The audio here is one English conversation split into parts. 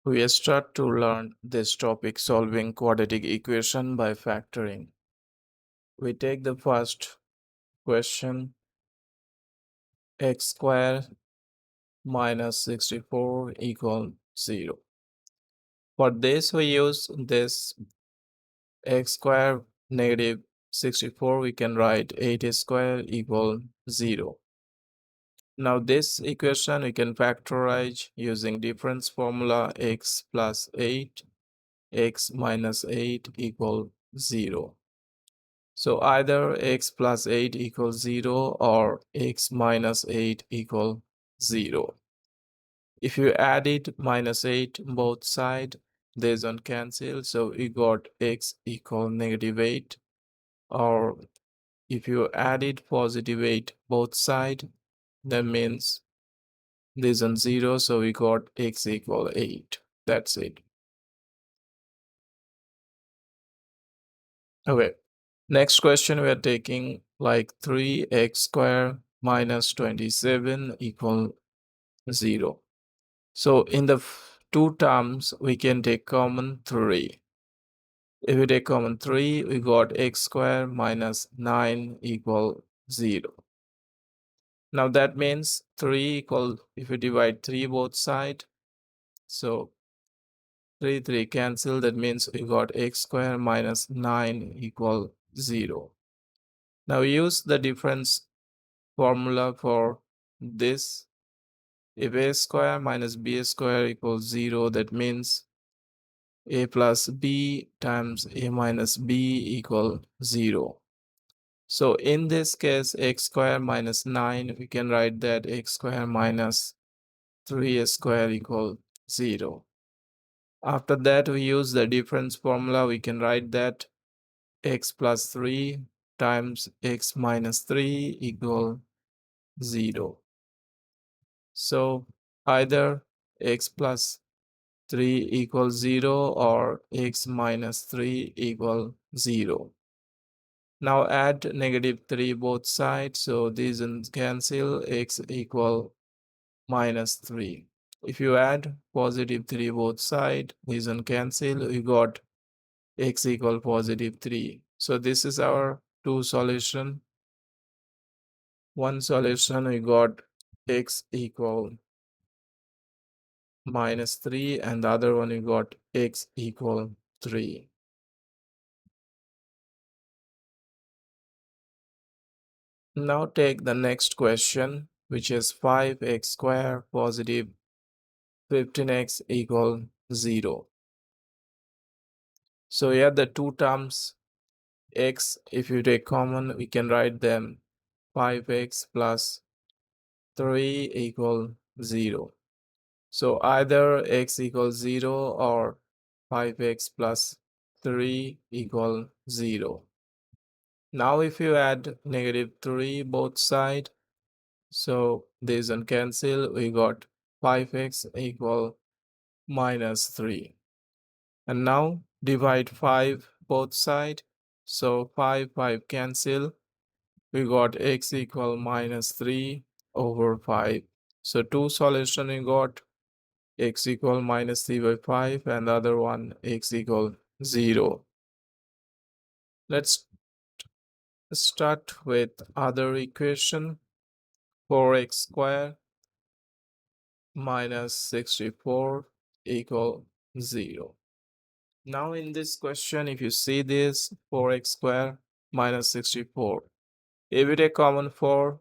We start to learn this topic solving quadratic equation by factoring. We take the first question x square minus 64 equal 0. For this we use this x square negative 64 we can write 8 square equal 0. Now this equation we can factorize using difference formula x plus 8 x minus 8 equal 0. So either x plus 8 equals 0 or x minus 8 equal 0. If you add it minus 8 both side, they don't cancel. So you got x equal negative 8. Or if you add it positive 8 both side, that means this on 0. So we got x equal 8. That's it. Okay. Next question we are taking like 3x square minus 27 equal 0. So in the two terms, we can take common 3. If we take common 3, we got x square minus 9 equal 0. Now that means 3 equal, if we divide 3 both side, so 3 cancel, that means we got x square minus 9 equal 0. Now use the difference formula for this. If a square minus b square equals 0, that means a plus b times a minus b equal 0. So in this case, x square minus 9, we can write that x square minus 3 square equal 0. After that, we use the difference formula. We can write that x plus 3 times x minus 3 equal 0. So either x plus 3 equals 0 or x minus 3 equal 0. Now add negative 3 both sides, so these cancel, x equal minus 3. If you add positive 3 both sides, these cancel, we got x equal positive 3. So this is our two solution. One solution we got x equal minus 3 and the other one we got x equal 3. Now take the next question, which is 5x square positive 15x equal 0. So here the two terms x, if you take common, we can write them 5x plus 3 equal 0. So either x equals 0 or 5x plus 3 equal 0. Now if you add negative 3 both side, so these cancel, we got 5x equal minus 3. And now divide 5 both side. So 5 cancel. We got x equal minus 3 over 5. So two solution we got x equal minus 3 by 5 and the other one x equal 0. Let's start with other equation. 4x square minus 64 equal 0. Now in this question, if you see this 4x square minus 64, if we take common 4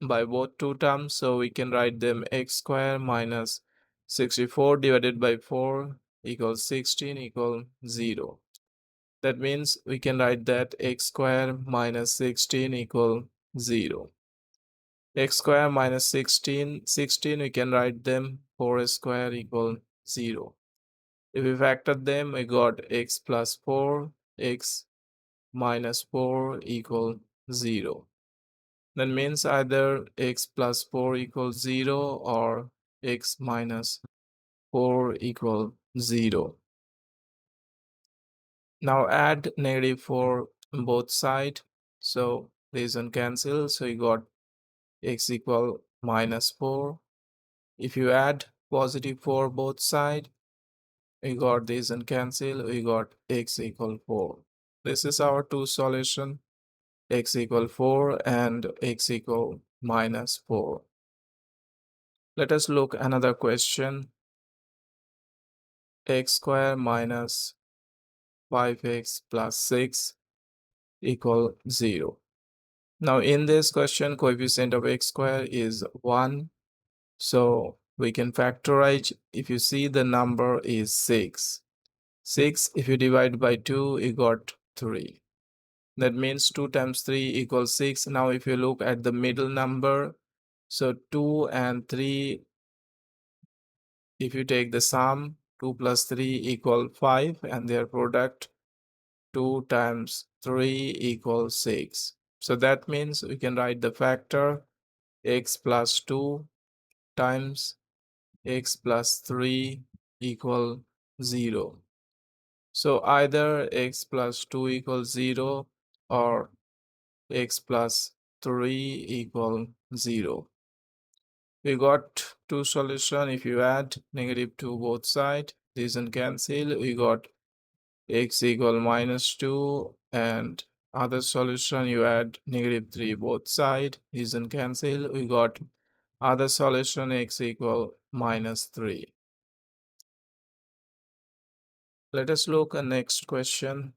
by both two terms, so we can write them x square minus 64 divided by 4 equals 16 equal 0. That means we can write that x square minus 16 equal 0. X square minus 16 we can write them 4 square equal 0. If we factor them, we got x plus 4, x minus 4 equal 0. That means either x plus 4 equals 0 or x minus 4 equal 0. Now add negative 4 on both sides. So these cancel. So you got x equal minus 4. If you add positive 4 both side. We got this and cancel. We got x equal 4. This is our two solution, x equal 4 and x equal minus 4. Let us look another question. X square minus 5x plus 6 equal 0. Now in this question, coefficient of x square is 1. So we can factorize. If you see, the number is 6. 6, if you divide by 2, you got 3. That means 2 times 3 equals 6. Now if you look at the middle number, so 2 and 3, if you take the sum, 2 plus 3 equal 5, and their product 2 times 3 equals 6. So that means we can write the factor x plus 2 times x plus 3 equal 0. So either x plus 2 equals 0 or x plus 3 equal 0. We got two solution. If you add negative 2 both side, this and cancel, we got x equal minus 2, and other solution you add negative 3 both side, this and cancel, we got other solution x equal minus 3. Let us look at next question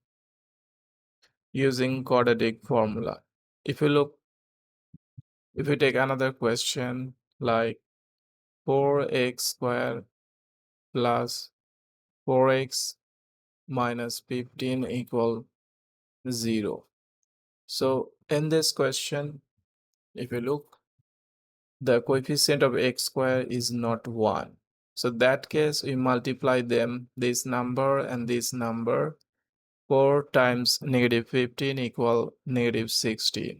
using quadratic formula. If you take another question like 4x squared plus 4x minus 15 equal 0. So in this question, if you look, the coefficient of x squared is not 1. So that case, we multiply them, this number and this number. 4 times negative 15 equal negative 16.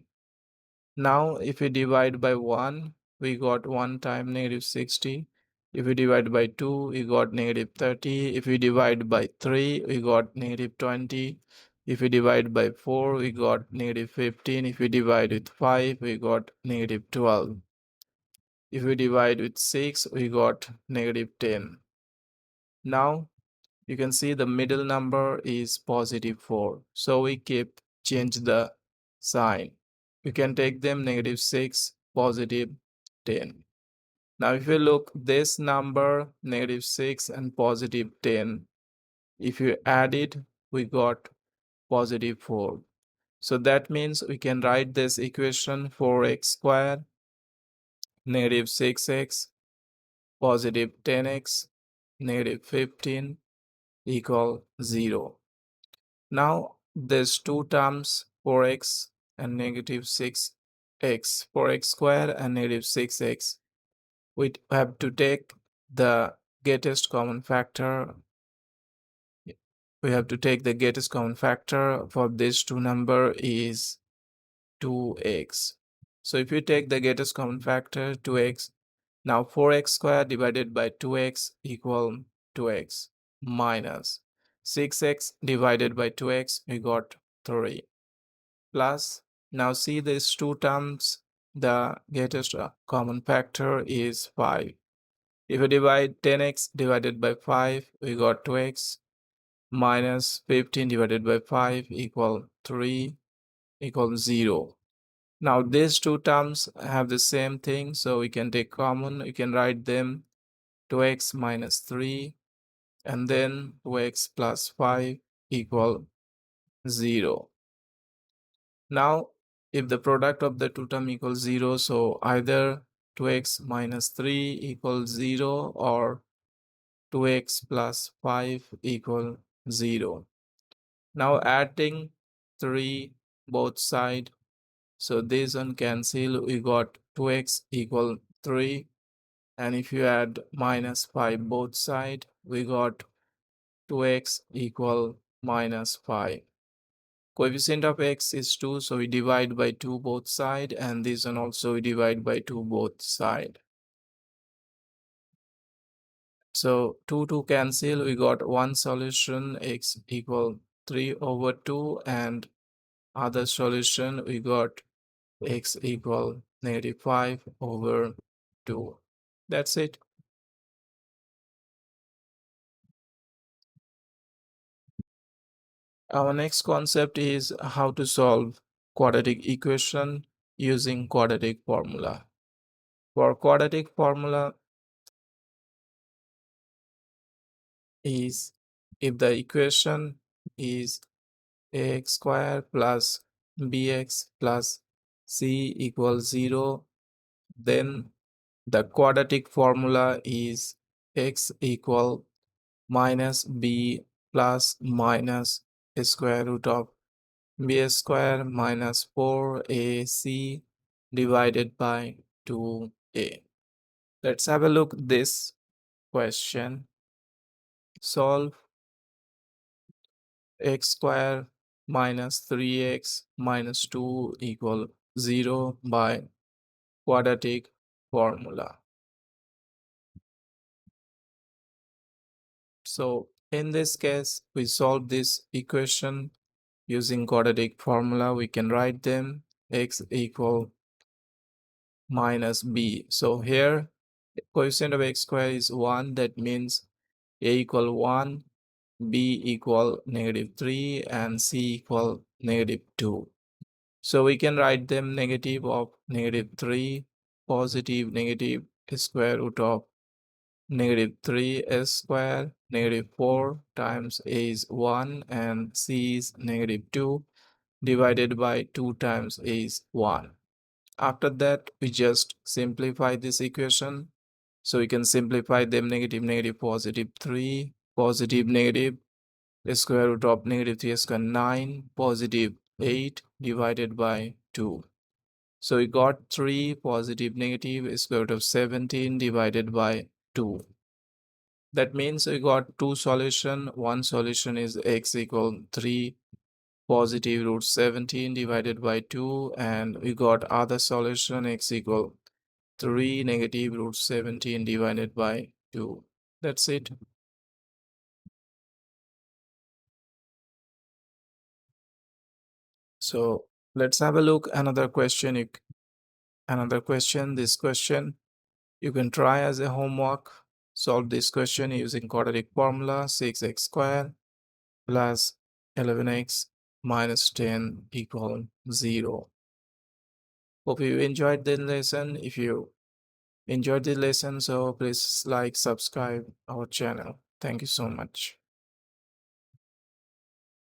Now if we divide by 1, we got 1 time negative 60. If we divide by 2, we got negative 30. If we divide by 3, we got negative 20. If we divide by 4, we got negative 15. If we divide with 5, we got negative 12. If we divide with 6, we got negative 10. Now you can see the middle number is positive 4. So we change the sign. We can take them negative 6, positive 10. Now if you look this number, negative 6 and positive 10, if you add it, we got positive 4. So that means we can write this equation 4x squared, negative 6x, positive 10x, negative 15 equal 0. Now there's two terms, 4x and negative 6x, 4x squared and negative 6x. We have to take the greatest common factor. We have to take the greatest common factor for these two number is 2x. So if you take the greatest common factor 2x, now 4x squared divided by 2x equal 2x minus 6x divided by 2x, we got 3 plus, now see these two terms, the greatest common factor is 5. If we divide 10x divided by 5, we got 2x minus 15 divided by 5 equal 3 equals 0. Now these two terms have the same thing, so we can take common, we can write them 2x minus 3 and then 2x plus 5 equal 0. Now if the product of the two term equals 0, so either 2x minus 3 equals 0 or 2x plus 5 equal 0. Now adding 3 both side, so this one cancel, we got 2x equal 3, and if you add minus 5 both side, we got 2x equal minus 5. Coefficient of x is 2, so we divide by 2 both side, and this one also we divide by 2 both side. So 2 cancel, we got one solution x equal 3 over 2, and other solution we got x equal negative 5 over 2. That's it. Our next concept is how to solve quadratic equation using quadratic formula. For quadratic formula is if the equation is ax square plus bx plus c equals 0, then the quadratic formula is x equal minus b plus minus square root of b square minus 4ac divided by 2a. Let's have a look at this question. Solve x square minus 3x minus 2 equal 0 by quadratic formula. So in this case, we solve this equation using quadratic formula. We can write them x equal minus b. So here coefficient of x square is 1. That means a equal 1, b equal -3, and c equal -2. So we can write them negative of -3, positive negative square root of -3 s square, -4 times a is 1 and c is -2 divided by 2 times a is 1. After that, we just simplify this equation. So we can simplify them negative, negative, positive 3, positive, negative, square root of -3 square 9, positive 8 divided by 2. So we got 3 positive negative square root of 17 divided by 2. That means we got two solution. One solution is x equal 3 positive root 17 divided by 2, and we got other solution x equal 3 negative root 17 divided by 2. That's it. So let's have a look another question. This question you can try as a homework. Solve this question using quadratic formula. 6x squared plus 11x minus 10 equal 0. Hope you enjoyed the lesson. If you enjoyed the lesson, so please like, subscribe our channel. Thank you so much.